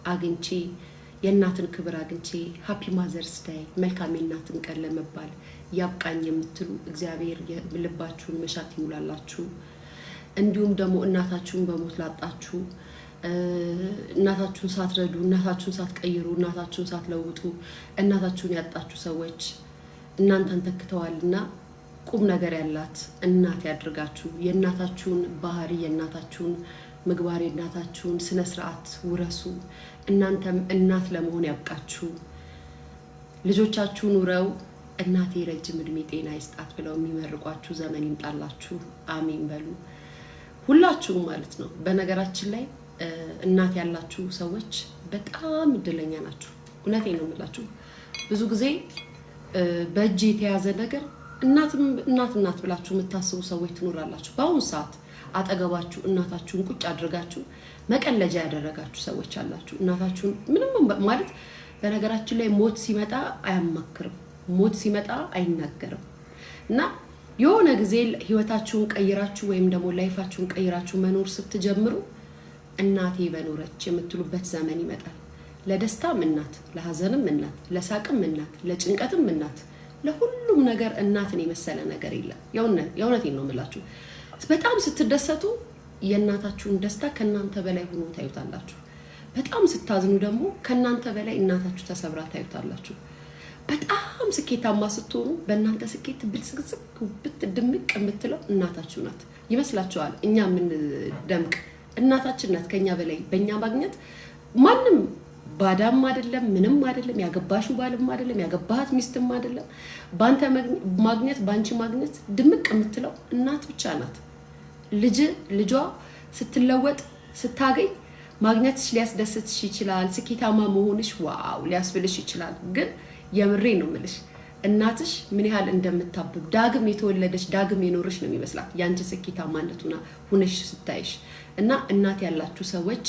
አግኝቼ የእናትን ክብር አግኝቼ ሃፒ ማዘርስ ዴይ መልካም የእናትን ቀን ለመባል ያብቃኝ የምትሉ እግዚአብሔር ልባችሁን መሻት ይሙላላችሁ። እንዲሁም ደግሞ እናታችሁን በሞት ላጣችሁ እናታችሁን ሳትረዱ እናታችሁን ሳትቀይሩ እናታችሁን ሳትለውጡ እናታችሁን ያጣችሁ ሰዎች እናንተን ተክተዋልና ቁም ነገር ያላት እናት ያድርጋችሁ። የእናታችሁን ባህሪ የእናታችሁን ምግባር የእናታችሁን ስነ ስርዓት ውረሱ። እናንተም እናት ለመሆን ያብቃችሁ። ልጆቻችሁን ውረው እናቴ ረጅም እድሜ ጤና ይስጣት ብለው የሚመርቋችሁ ዘመን ይምጣላችሁ። አሜን በሉ ሁላችሁም ማለት ነው። በነገራችን ላይ እናት ያላችሁ ሰዎች በጣም እድለኛ ናችሁ። እውነቴን ነው የምላችሁ። ብዙ ጊዜ በእጅ የተያዘ ነገር እናት ብላችሁ የምታስቡ ሰዎች ትኖራላችሁ። በአሁኑ ሰዓት አጠገባችሁ እናታችሁን ቁጭ አድርጋችሁ መቀለጃ ያደረጋችሁ ሰዎች አላችሁ። እናታችሁን ምንም ማለት በነገራችን ላይ ሞት ሲመጣ አያማክርም፣ ሞት ሲመጣ አይናገርም። እና የሆነ ጊዜ ህይወታችሁን ቀይራችሁ ወይም ደግሞ ላይፋችሁን ቀይራችሁ መኖር ስትጀምሩ እናቴ በኖረች የምትሉበት ዘመን ይመጣል። ለደስታም እናት፣ ለሀዘንም እናት፣ ለሳቅም እናት፣ ለጭንቀትም እናት፣ ለሁሉም ነገር እናትን የመሰለ ነገር የለም። የእውነቴን ነው የምላችሁ። በጣም ስትደሰቱ የእናታችሁን ደስታ ከናንተ በላይ ሆኖ ታዩታላችሁ። በጣም ስታዝኑ ደግሞ ከናንተ በላይ እናታችሁ ተሰብራ ታዩታላችሁ። በጣም ስኬታማ ስትሆኑ በእናንተ ስኬት ብልጽግጽግ ድምቅ የምትለው እናታችሁ ናት። ይመስላችኋል? እኛ ምን ደምቅ እናታችን ናት ከኛ በላይ በእኛ ማግኘት ማንም ባዳም አይደለም፣ ምንም አይደለም፣ ያገባሹ ባልም አይደለም፣ ያገባሃት ሚስትም አይደለም። ባንተ ማግኘት ባንቺ ማግኘት ድምቅ የምትለው እናት ብቻ ናት። ልጇ ስትለወጥ ስታገኝ ማግኘትሽ ሊያስደስትሽ ይችላል። ስኬታማ መሆንሽ ዋው ሊያስብልሽ ይችላል። ግን የምሬ ነው የምልሽ እናትሽ ምን ያህል እንደምታብብ ዳግም የተወለደች ዳግም የኖርሽ ነው የሚመስላት ያንቺ ስኬታማነቱና ሁነሽ ስታይሽ። እና እናት ያላችሁ ሰዎች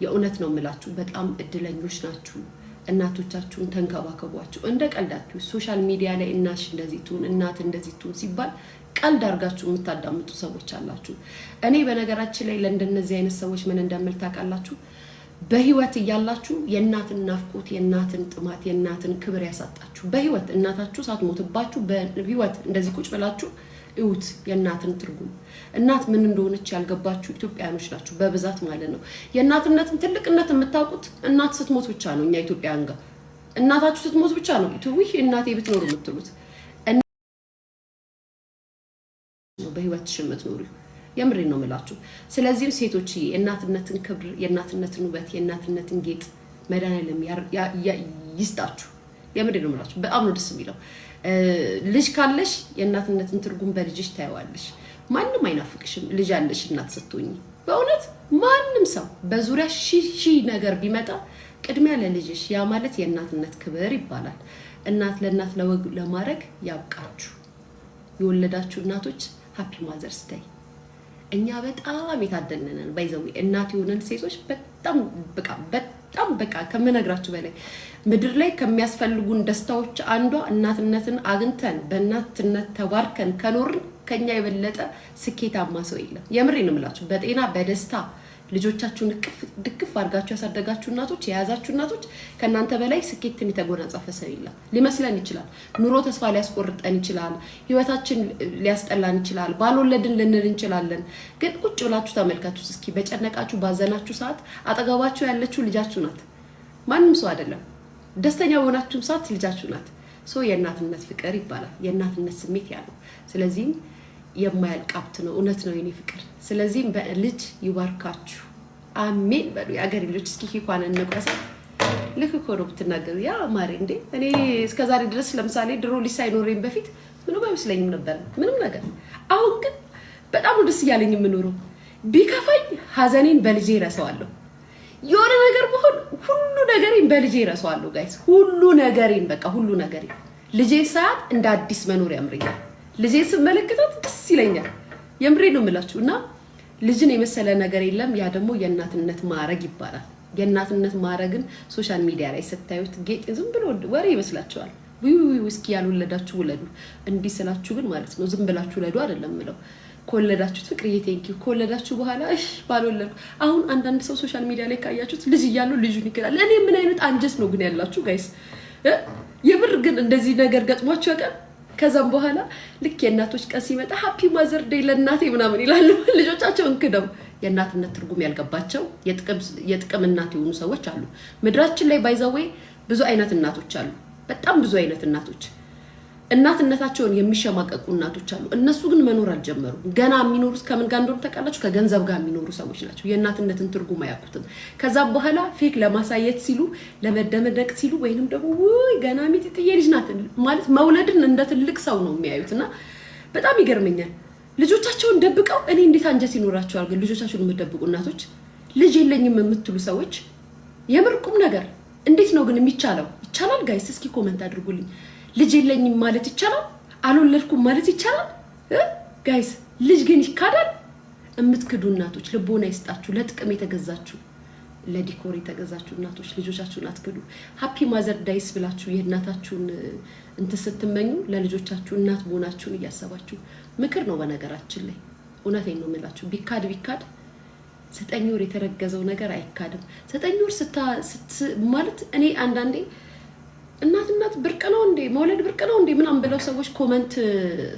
የእውነት ነው የምላችሁ በጣም እድለኞች ናችሁ። እናቶቻችሁን ተንከባከቧቸው። እንደ ቀልዳችሁ ሶሻል ሚዲያ ላይ እናትሽ እንደዚህ ትሁን እናት እንደዚህ ትሁን ሲባል ቀልድ አድርጋችሁ የምታዳምጡ ሰዎች አላችሁ። እኔ በነገራችን ላይ ለእንደነዚህ አይነት ሰዎች ምን እንደምል ታውቃላችሁ? በህይወት እያላችሁ የእናትን ናፍቆት የእናትን ጥማት የእናትን ክብር ያሳጣችሁ በህይወት እናታችሁ ሳትሞትባችሁ በህይወት እንደዚህ ቁጭ ብላችሁ እዩት የእናትን ትርጉም። እናት ምን እንደሆነች ያልገባችሁ ኢትዮጵያኖች ናችሁ በብዛት ማለት ነው። የእናትነትን ትልቅነት የምታውቁት እናት ስትሞት ብቻ ነው። እኛ ኢትዮጵያን ጋር እናታችሁ ስትሞት ብቻ ነው ይህ እናቴ ብትኖር የምትሉት ነው በህይወት የምትኖሩ። የምሬን ነው የምላችሁ። ስለዚህ ሴቶች የእናትነትን ክብር የእናትነትን ውበት የእናትነትን ጌጥ መድኃኒዓለም ይስጣችሁ። የምሬን ነው የምላችሁ። በጣም ነው ደስ የሚለው። ልጅ ካለሽ የእናትነትን ትርጉም በልጅሽ ታየዋለሽ። ማንም አይናፍቅሽም ልጅ ያለሽ እናት ስትሆኚ። በእውነት ማንም ሰው በዙሪያ ሺህ ነገር ቢመጣ ቅድሚያ ለልጅሽ። ያ ማለት የእናትነት ክብር ይባላል። እናት ለእናት ለወግ ለማድረግ ያብቃችሁ። የወለዳችሁ እናቶች ሃፒ ማዘርስ ዴይ። እኛ በጣም የታደልነን ባይዘው እናት የሆነን ሴቶች በጣም በቃ ከምነግራችሁ በላይ ምድር ላይ ከሚያስፈልጉን ደስታዎች አንዷ እናትነትን አግኝተን በእናትነት ተባርከን ከኖርን ከኛ የበለጠ ስኬታማ ሰው የለም። የምሬን ነው የምላችሁ። በጤና በደስታ ልጆቻችሁን ድክፍ አድርጋችሁ ያሳደጋችሁ እናቶች የያዛችሁ እናቶች ከናንተ በላይ ስኬትን የተጎናጸፈ ሰው የለም። ሊመስለን ይችላል፣ ኑሮ ተስፋ ሊያስቆርጠን ይችላል፣ ህይወታችን ሊያስጠላን ይችላል፣ ባልወለድን ልንል እንችላለን። ግን ቁጭ ብላችሁ ተመልካችሁ እስኪ በጨነቃችሁ ባዘናችሁ ሰዓት አጠገባችሁ ያለችው ልጃችሁ ናት፣ ማንም ሰው አይደለም። ደስተኛ በሆናችሁ ሰዓት ልጃችሁ ናት። የእናትነት ፍቅር ይባላል። የእናትነት ስሜት ያለው ስለዚህ የማያልቅ ሀብት ነው። እውነት ነው የኔ ፍቅር። ስለዚህ በልጅ ይባርካችሁ አሜን በሉ። የአገሬ ልጆች እስኪ ኬኳን እንቆሳ። ልክ እኮ ነው ብትናገሩ ያ ማሬ እንዴ። እኔ እስከዛሬ ድረስ ለምሳሌ ድሮ ልጅ ሳይኖረኝ በፊት ምንም አይመስለኝም ነበር ምንም ነገር። አሁን ግን በጣም ደስ እያለኝ የምኖረው ቢከፋኝ ሀዘኔን በልጄ እረሳዋለሁ። የሆነ ነገር በሆነ ሁሉ ነገሬን በልጄ እረሳዋለሁ ጋይስ። ሁሉ ነገሬን በቃ ሁሉ ነገሬን ልጄ ሰዓት እንደ አዲስ መኖር ያምረኛል። ልጄ ስመለከታት ደስ ይለኛል። የምሬ ነው የምላችሁ። እና ልጅን የመሰለ ነገር የለም። ያ ደግሞ የእናትነት ማዕረግ ይባላል። የእናትነት ማዕረግን ሶሻል ሚዲያ ላይ ስታዩት ጌጥ ዝም ብሎ ወሬ ይመስላችኋል። እስኪ ያልወለዳችሁ ውለዱ። እንዲህ ስላችሁ ግን ማለት ነው ዝም ብላችሁ ውለዱ አይደለም ምለው። ከወለዳችሁት ፍቅርዬ ቴንኪው ከወለዳችሁ በኋላ እሺ ባልወለድኩ አሁን አንዳንድ ሰው ሶሻል ሚዲያ ላይ ካያችሁት ልጅ እያለው ልጁን ይከዳል። እኔ ምን አይነት አንጀት ነው ግን ያላችሁ ጋይስ? የምር ግን እንደዚህ ነገር ገጥሟችሁ ያውቃል? ከዛም በኋላ ልክ የእናቶች ቀን ሲመጣ ሃፒ ማዘር ዴይ ለእናቴ ምናምን ይላሉ። ልጆቻቸውን ክደው የእናትነት ትርጉም ያልገባቸው የጥቅም እናት የሆኑ ሰዎች አሉ ምድራችን ላይ። ባይዘዌ ብዙ አይነት እናቶች አሉ፣ በጣም ብዙ አይነት እናቶች። እናትነታቸውን የሚሸማቀቁ እናቶች አሉ። እነሱ ግን መኖር አልጀመሩም። ገና የሚኖሩት ከምን ጋር እንደሆነ ታውቃላችሁ? ከገንዘብ ጋር የሚኖሩ ሰዎች ናቸው። የእናትነትን ትርጉም አያውቁትም። ከዛ በኋላ ፌክ ለማሳየት ሲሉ ለመደመደቅ ሲሉ ወይንም ደግሞ ውይ ገና ሚጢጥዬ ልጅ ናት ማለት መውለድን እንደ ትልቅ ሰው ነው የሚያዩትና በጣም ይገርመኛል። ልጆቻቸውን ደብቀው እኔ እንዴት አንጀት ይኖራቸዋል ግን ልጆቻቸውን የምትደብቁ እናቶች፣ ልጅ የለኝም የምትሉ ሰዎች የምር ቁም ነገር እንዴት ነው ግን የሚቻለው? ይቻላል ጋይስ? እስኪ ኮሜንት አድርጉልኝ። ልጅ የለኝም ማለት ይቻላል? አልወለድኩም ማለት ይቻላል? ጋይስ ልጅ ግን ይካዳል? የምትክዱ እናቶች ልቦና ይስጣችሁ። ለጥቅም የተገዛችሁ ለዲኮር የተገዛችሁ እናቶች ልጆቻችሁን አትክዱ። ሃፒ ማዘር ዳይስ ብላችሁ የእናታችሁን እንትን ስትመኙ ለልጆቻችሁ እናት መሆናችሁን እያሰባችሁ ምክር ነው። በነገራችን ላይ እውነቴን ነው የምላችሁ። ቢካድ 9 ወር የተረገዘው ነገር አይካድም። 9 ወር ማለት እኔ አንዳንዴ እናት ብርቅ ነው እንዴ መውለድ ብርቅ ነው እንዴ ምናምን ብለው ሰዎች ኮሜንት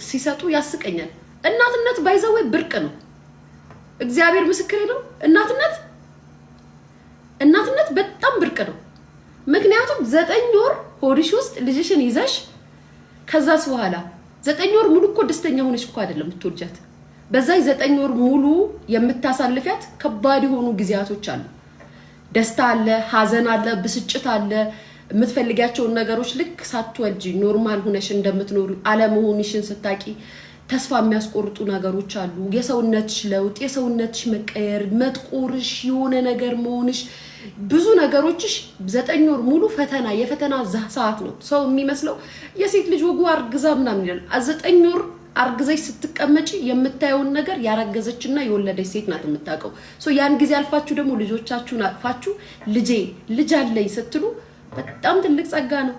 ሲሰጡ ያስቀኛል። እናትነት ባይዘው ብርቅ ነው። እግዚአብሔር ምስክሬ ነው። እናትነት በጣም ብርቅ ነው። ምክንያቱም 9 ወር ሆድሽ ውስጥ ልጅሽን ይዘሽ ከዛስ በኋላ 9 ወር ሙሉ እኮ ደስተኛ ሆነሽ እኮ አይደለም የምትወልጃት። በዛይ 9 ወር ሙሉ የምታሳልፊያት ከባድ የሆኑ ጊዜያቶች አሉ። ደስታ አለ፣ ሀዘን አለ፣ ብስጭት አለ። የምትፈልጊያቸውን ነገሮች ልክ ሳትወልጂ ኖርማል ሆነሽ እንደምትኖሩ አለመሆንሽን ስታቂ ተስፋ የሚያስቆርጡ ነገሮች አሉ። የሰውነትሽ ለውጥ፣ የሰውነትሽ መቀየር፣ መጥቆርሽ፣ የሆነ ነገር መሆንሽ፣ ብዙ ነገሮችሽ 9 ወር ሙሉ ፈተና የፈተና ሰዓት ነው። ሰው የሚመስለው የሴት ልጅ ወጉ አርግዛ ምናምን ይላል። 9 ወር አርግዘሽ ስትቀመጪ የምታየውን ነገር ያረገዘችና የወለደች ሴት ናት የምታውቀው። ያን ጊዜ አልፋችሁ ደግሞ ልጆቻችሁን አጥፋችሁ ልጅ አለኝ ስትሉ በጣም ትልቅ ጸጋ ነው።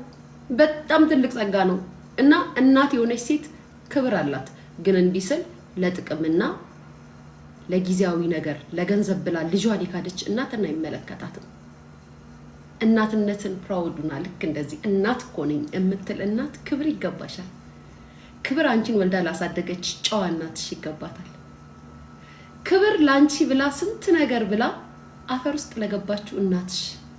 በጣም ትልቅ ጸጋ ነው። እና እናት የሆነች ሴት ክብር አላት። ግን እንዲስል ለጥቅምና ለጊዜያዊ ነገር ለገንዘብ ብላ ልጇን የካደች እናትና አይመለከታትም። እናትነትን ፕራውድና ልክ እንደዚህ እናት እኮ ነኝ የምትል እናት ክብር ይገባሻል። ክብር አንቺን ወልዳ ላሳደገች ጨዋ እናትሽ ይገባታል። ክብር ላንቺ ብላ ስንት ነገር ብላ አፈር ውስጥ ለገባችሁ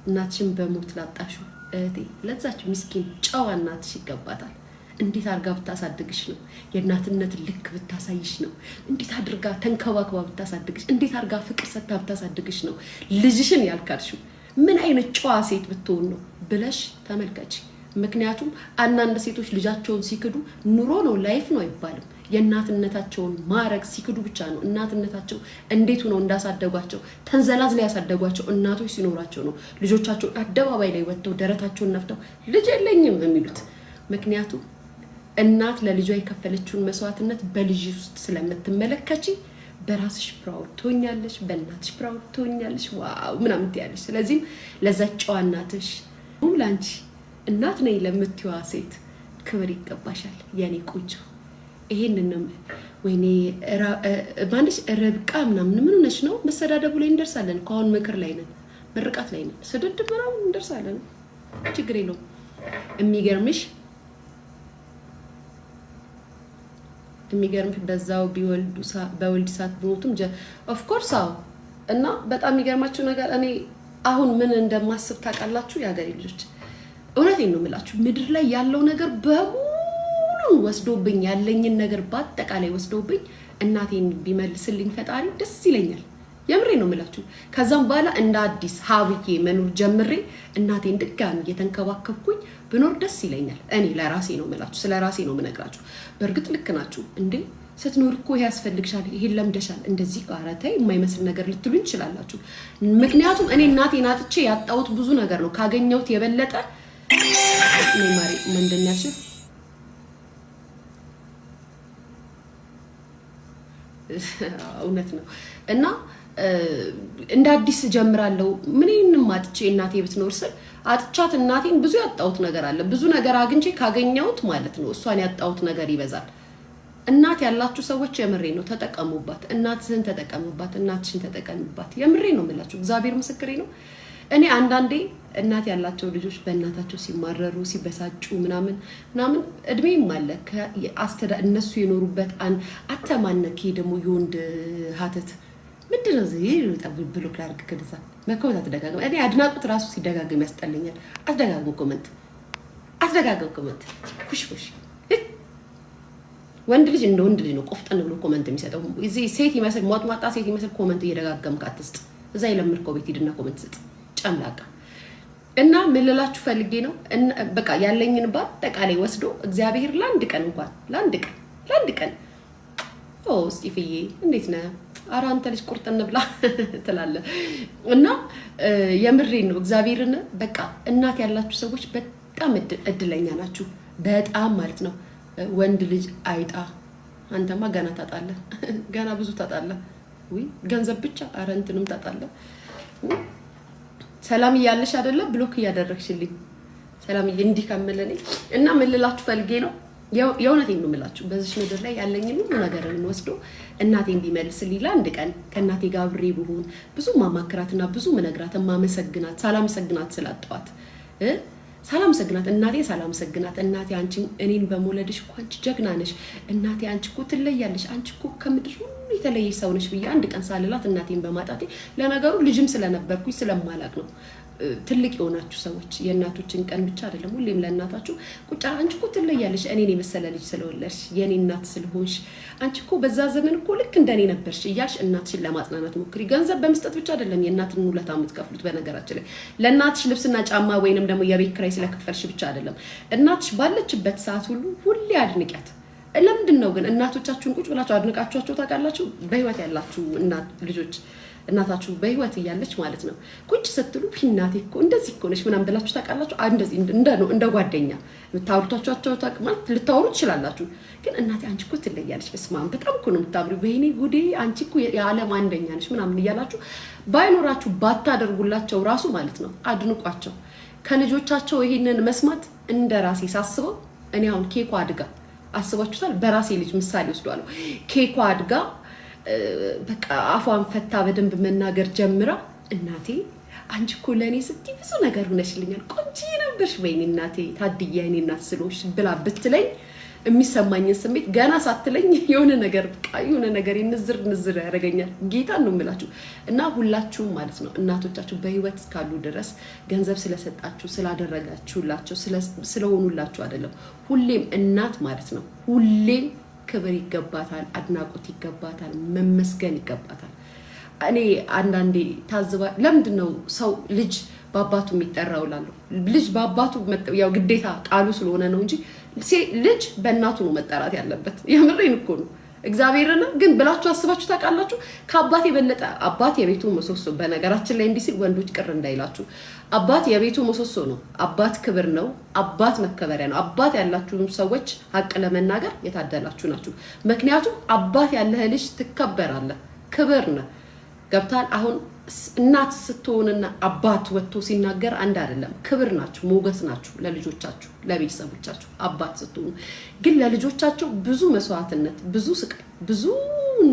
እናትሽን በሞት ላጣሹ እህቴ ለዛች ምስኪን ጨዋ እናትሽ ይገባታል። እንዴት አድርጋ ብታሳድግሽ ነው? የእናትነት ልክ ብታሳይሽ ነው? እንዴት አድርጋ ተንከባክባ ብታሳድግሽ፣ እንዴት አድርጋ ፍቅር ሰጥታ ብታሳድግሽ ነው ልጅሽን ያልካድሽው? ምን አይነት ጨዋ ሴት ብትሆን ነው ብለሽ ተመልከቺ። ምክንያቱም አንዳንድ ሴቶች ልጃቸውን ሲክዱ ኑሮ ነው ላይፍ ነው አይባልም። የእናትነታቸውን ማረግ ሲክዱ ብቻ ነው። እናትነታቸው እንዴት ሆነው እንዳሳደጓቸው ተንዘላዝለው ያሳደጓቸው እናቶች ሲኖራቸው ነው ልጆቻቸው አደባባይ ላይ ወጥተው ደረታቸውን ነፍተው ልጅ የለኝም የሚሉት። ምክንያቱም እናት ለልጇ የከፈለችውን መስዋዕትነት በልጅ ውስጥ ስለምትመለከቺ በራስሽ ፕራውድ ትሆኛለሽ፣ በእናትሽ ፕራውድ ትሆኛለሽ። ዋው ምናምን ትያለሽ። ስለዚህ ለዛ ጨዋ እናትሽ ላንቺ እናት ነኝ ለምትዋ ሴት ክብር ይገባሻል የኔ ቆንጆ። ይሄንን ወይኔ ባንዲሽ ረብቃ ምናምን ምን ሆነሽ ነው? መሰዳደቡ ላይ እንደርሳለን። ከአሁን ምክር ላይ ነን፣ ምርቃት ላይ ነን። ስድድብ ምናምን እንደርሳለን። ችግር የለውም። የሚገርምሽ በዛው በወልድ ሰዓት ቢሞቱም ኦፍ ኮርስ አዎ። እና በጣም የሚገርማችሁ ነገር እኔ አሁን ምን እንደማስብ ታውቃላችሁ? የሀገሬ ልጆች እውነቴን ነው የምላችሁ። ምድር ላይ ያለው ነገር በሙሉ ወስዶብኝ ያለኝን ነገር በአጠቃላይ ወስዶብኝ እናቴን ቢመልስልኝ ፈጣሪ ደስ ይለኛል። የምሬ ነው የምላችሁ። ከዛም በኋላ እንደ አዲስ ሀብዬ መኖር ጀምሬ እናቴን ድጋሚ እየተንከባከብኩኝ ብኖር ደስ ይለኛል። እኔ ለራሴ ነው የምላችሁ፣ ስለ ራሴ ነው የምነግራችሁ። በእርግጥ ልክ ናችሁ እንዴ ስትኖር እኮ ይሄ ያስፈልግሻል፣ ይሄን ለምደሻል፣ እንደዚህ ቃራታይ የማይመስል ነገር ልትሉኝ ትችላላችሁ። ምክንያቱም እኔ እናቴን አጥቼ ያጣሁት ብዙ ነገር ነው ካገኘሁት የበለጠ ማሪ ምንድነሽ እውነት ነው። እና እንደ አዲስ ጀምራለሁ። ምንንም አጥቼ እናቴ ብትኖር ስል አጥቻት እናቴን ብዙ ያጣሁት ነገር አለ። ብዙ ነገር አግኝቼ ካገኘሁት ማለት ነው እሷን ያጣሁት ነገር ይበዛል። እናት ያላችሁ ሰዎች የምሬ ነው ተጠቀሙባት። እናትህን ተጠቀሙባት፣ እናትሽን ተጠቀሙባት። የምሬ ነው የምላችሁ፣ እግዚአብሔር ምስክሬ ነው። እኔ አንዳንዴ እናት ያላቸው ልጆች በእናታቸው ሲማረሩ ሲበሳጩ ምናምን እድሜም አለ እነሱ የኖሩበት አተማነክ ደግሞ የወንድ ሀተት ምንድነው እዚህ ብሎ ክላርክ ከደዛ መኮመንት አትደጋግም። እኔ አድናቆት ራሱ ሲደጋግም ያስጠልኛል። አትደጋግም ኮመንት ኩሽ ወንድ ልጅ እንደ ወንድ ልጅ ነው ቆፍጠን ብሎ ኮመንት የሚሰጠው። እዚህ ሴት ይመስል ሟጥሟጣ ሴት ይመስል ኮመንት እየደጋገምክ አትስጥ። እዛ የለምርከው ቤት ሂድና ኮመንት ስጥ ጨምላቃ። እና ምን ልላችሁ ፈልጌ ነው በቃ ያለኝን በአጠቃላይ ወስዶ እግዚአብሔር ለአንድ ቀን እንኳን ለአንድ ቀን ስቲፍዬ እንዴት ነህ? ኧረ አንተ ልጅ ቁርጥን ብላ ትላለህ። እና የምሬን ነው እግዚአብሔርን በቃ እናት ያላችሁ ሰዎች በጣም እድለኛ ናችሁ። በጣም ማለት ነው። ወንድ ልጅ አይጣ አንተማ ገና ታጣለህ፣ ገና ብዙ ታጣለህ። ወይ ገንዘብ ብቻ ኧረ እንትንም ታጣለህ። ሰላም እያለሽ አይደለ ብሎክ እያደረግሽልኝ ሰላም እንዲህ ከምለኔ እና ምን ልላችሁ ፈልጌ ነው የእውነቴን ነው የምላችሁ። በዚህ ምድር ላይ ያለኝን ሁሉ ነገር እንወስዶ እናቴን ቢመልስልኝ ለአንድ ቀን ከእናቴ ጋር አብሬ ብሆን ብዙ ማማክራትና ብዙ መነግራት ማመሰግናት ሳላመሰግናት ስላጣዋት ሳላመሰግናት እናቴ አንቺ እኔን በመውለድሽ እኮ አንቺ ጀግና ነሽ፣ እናቴ አንቺ እኮ ትለያለሽ፣ አንቺ እኮ ከምድር ሁሉ የተለየሽ ሰው ነሽ ብዬ አንድ ቀን ሳልላት እናቴን በማጣቴ ለነገሩ ልጅም ስለነበርኩኝ ስለማላቅ ነው። ትልቅ የሆናችሁ ሰዎች የእናቶችን ቀን ብቻ አይደለም ሁሌም ለእናታችሁ ቁጫ አንቺ እኮ ትለያለሽ፣ እኔን የመሰለ ልጅ ስለወለድሽ የኔ እናት ስለሆንሽ አንቺ እኮ በዛ ዘመን እኮ ልክ እንደኔ ነበርሽ እያልሽ እናትሽን ለማጽናናት ሞክሪ። ገንዘብ በመስጠት ብቻ አይደለም የእናትን ውለታ የምትከፍሉት። በነገራችን ላይ ለእናትሽ ልብስና ጫማ ወይንም ደግሞ የቤት ኪራይ ስለከፈልሽ ብቻ አይደለም። እናትሽ ባለችበት ሰዓት ሁሌ አድንቂያት። ለምንድን ነው ግን እናቶቻችሁን ቁጭ ብላችሁ አድንቃችኋቸው ታውቃላችሁ? በህይወት ያላችሁ ልጆች እናታችሁ በህይወት እያለች ማለት ነው ቁጭ ስትሉ እናቴ እኮ እንደዚህ እኮ ነሽ ምናምን ብላችሁ ታውቃላችሁ? እንደዚህ እንደ ጓደኛ ልታወሩታችሁ ማለት ልታወሩ ትችላላችሁ። ግን እናቴ አንቺ እኮ ትለያለሽ፣ በስመ አብ በጣም እኮ ነው የምታምሪው፣ ወይኔ ጉዴ አንቺ እኮ የዓለም አንደኛ ነሽ ምናምን እያላችሁ ባይኖራችሁ ባታደርጉላቸው ራሱ ማለት ነው አድንቋቸው። ከልጆቻቸው ይሄንን መስማት እንደራሴ ሳስበው እኔ አሁን ኬኳ አድጋ አስባችሁታል? በራሴ ልጅ ምሳሌ ወስዷለሁ። ኬኳ አድጋ በቃ አፏን ፈታ በደንብ መናገር ጀምራ እናቴ አንቺ እኮ ለኔ ስትይ ብዙ ነገር ሆነሽልኛል፣ ቆንጆ ነበርሽ፣ ወይኔ እናቴ ታድያ እኔ እናት ስለሆንሽ ብላ ብትለኝ የሚሰማኝን ስሜት ገና ሳትለኝ የሆነ ነገር ንዝር ያደርገኛል። ጌታን ነው የምላችሁ። እና ሁላችሁም ማለት ነው እናቶቻችሁ በህይወት እስካሉ ድረስ ገንዘብ ስለሰጣችሁ ስላደረጋችሁላቸው ስለሆኑላችሁ አይደለም። ሁሌም እናት ማለት ነው ሁሌም ክብር ይገባታል፣ አድናቆት ይገባታል፣ መመስገን ይገባታል። እኔ አንዳንዴ ታዝባ ለምንድን ነው ሰው ልጅ በአባቱ የሚጠራው እላለሁ። ልጅ በአባቱ ያው ግዴታ ቃሉ ስለሆነ ነው እንጂ ልጅ በእናቱ ነው መጠራት ያለበት። የምሬን እኮ ነው እግዚአብሔርን። ግን ብላችሁ አስባችሁ ታውቃላችሁ? ከአባት የበለጠ አባት የቤቱ ምሰሶ። በነገራችን ላይ እንዲህ ሲል ወንዶች ቅር እንዳይላችሁ፣ አባት የቤቱ ምሰሶ ነው። አባት ክብር ነው። አባት መከበሪያ ነው። አባት ያላችሁም ሰዎች ሀቅ ለመናገር የታደላችሁ ናችሁ። ምክንያቱም አባት ያለህ ልጅ ትከበራለህ፣ ክብር ነው። ገብታል? አሁን እናት ስትሆንና አባት ወጥቶ ሲናገር አንድ አይደለም። ክብር ናችሁ፣ ሞገስ ናችሁ ለልጆቻችሁ፣ ለቤተሰቦቻችሁ። አባት ስትሆኑ ግን ለልጆቻቸው ብዙ መስዋዕትነት፣ ብዙ ስቃይ፣ ብዙ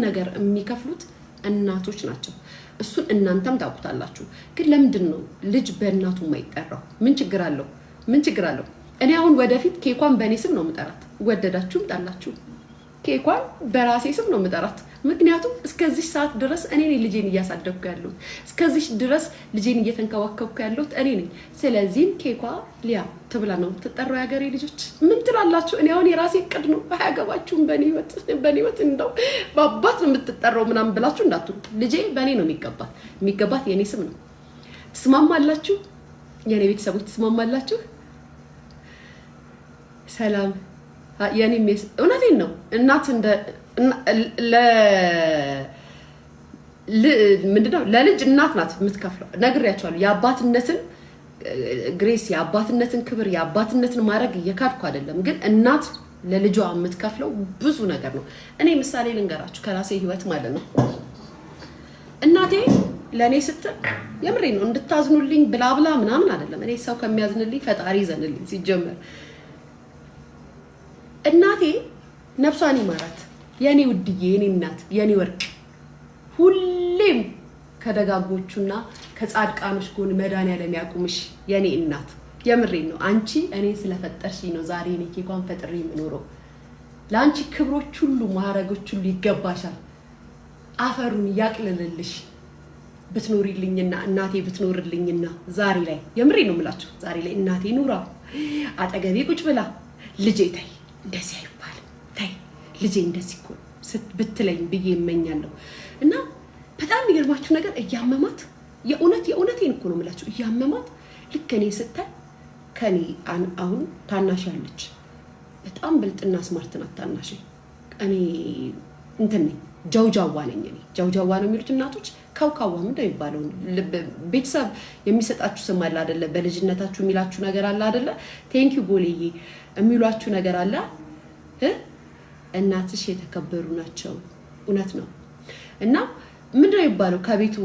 ነገር የሚከፍሉት እናቶች ናቸው። እሱን እናንተም ታውቁታላችሁ። ግን ለምንድን ነው ልጅ በእናቱ የማይጠራው? ምን ችግር አለው? እኔ አሁን ወደፊት ኬኳን በእኔ ስም ነው የምጠራት፣ ወደዳችሁም ጣላችሁ። ኬኳን በራሴ ስም ነው የምጠራት። ምክንያቱም እስከዚህ ሰዓት ድረስ እኔ ነኝ ልጄን እያሳደግኩ ያለሁት። እስከዚህ ድረስ ልጄን እየተንከባከብኩ ያለሁት እኔ ነኝ። ስለዚህም ኬኳ ሊያ ተብላ ነው የምትጠራው። የሀገሬ ልጆች ምን ትላላችሁ? እኔ አሁን የራሴ እቅድ ነው። አያገባችሁም። በእኔ ህይወት እንደው በአባት ነው የምትጠራው ምናምን ብላችሁ እንዳትሉ። ልጄ በእኔ ነው የሚገባት የእኔ ስም ነው። ትስማማላችሁ? የእኔ ቤተሰቦች ትስማማላችሁ? ሰላም የኔም እውነቴን ነው። እናት እንደ ምንድነው ለልጅ እናት ናት የምትከፍለው። ነግሬያቸዋለሁ። የአባትነትን ግሬስ፣ የአባትነትን ክብር፣ የአባትነትን ማድረግ እየካድኩ አይደለም። ግን እናት ለልጇ የምትከፍለው ብዙ ነገር ነው። እኔ ምሳሌ ልንገራችሁ ከራሴ ህይወት ማለት ነው። እናቴ ለእኔ ስትል የምሬ ነው እንድታዝኑልኝ ብላ ምናምን አይደለም። እኔ ሰው ከሚያዝንልኝ ፈጣሪ ይዘንልኝ ሲጀመር። እናቴ ነፍሷን ይማራት የኔ ውድዬ፣ የኔ እናት፣ የኔ ወርቅ ሁሌም ከደጋጎቹና ከጻድቃኖች ጎን መድኃኒዓለም ያቁምሽ የኔ እናት። የምሬን ነው። አንቺ እኔ ስለፈጠርሽኝ ነው ዛሬ እኔ ኬኳን ፈጥሬ የምኖረው። ለአንቺ ክብሮች ሁሉ ማዕረጎች ሁሉ ይገባሻል። አፈሩን ያቅልልልሽ ብትኖሪልኝና እናቴ ብትኖርልኝና ዛሬ ላይ የምሬን ነው የምላችሁ ዛሬ ላይ እናቴ ኑራ አጠገቤ ቁጭ ብላ ልጄ ተይ እንደዚህ አይባልም ተይ ልጄ እንደዚህ እኮ ብትለኝ ብዬ እመኛለሁ። እና በጣም የሚገርማችሁ ነገር እያመማት የእውነቴን እኮ ነው የምላችሁ እያመማት ልክ እኔ ስታይ ከኔ አሁን ታናሽ ያለች በጣም ብልጥና ስማርት ናት ታናሽ። እኔ እንትን ነኝ ጃውጃዋ ነኝ። እኔ ጃውጃዋ ነው የሚሉት እናቶች። ካውካዋ ምንድን ነው የሚባለው? ቤተሰብ የሚሰጣችሁ ስም አለ አይደለ? በልጅነታችሁ የሚላችሁ ነገር አለ አይደለ? ቴንኪዩ ቦሌዬ የሚሏችሁ ነገር አለ። እናትሽ የተከበሩ ናቸው። እውነት ነው። እና ምንድን ነው የሚባለው ከቤቱ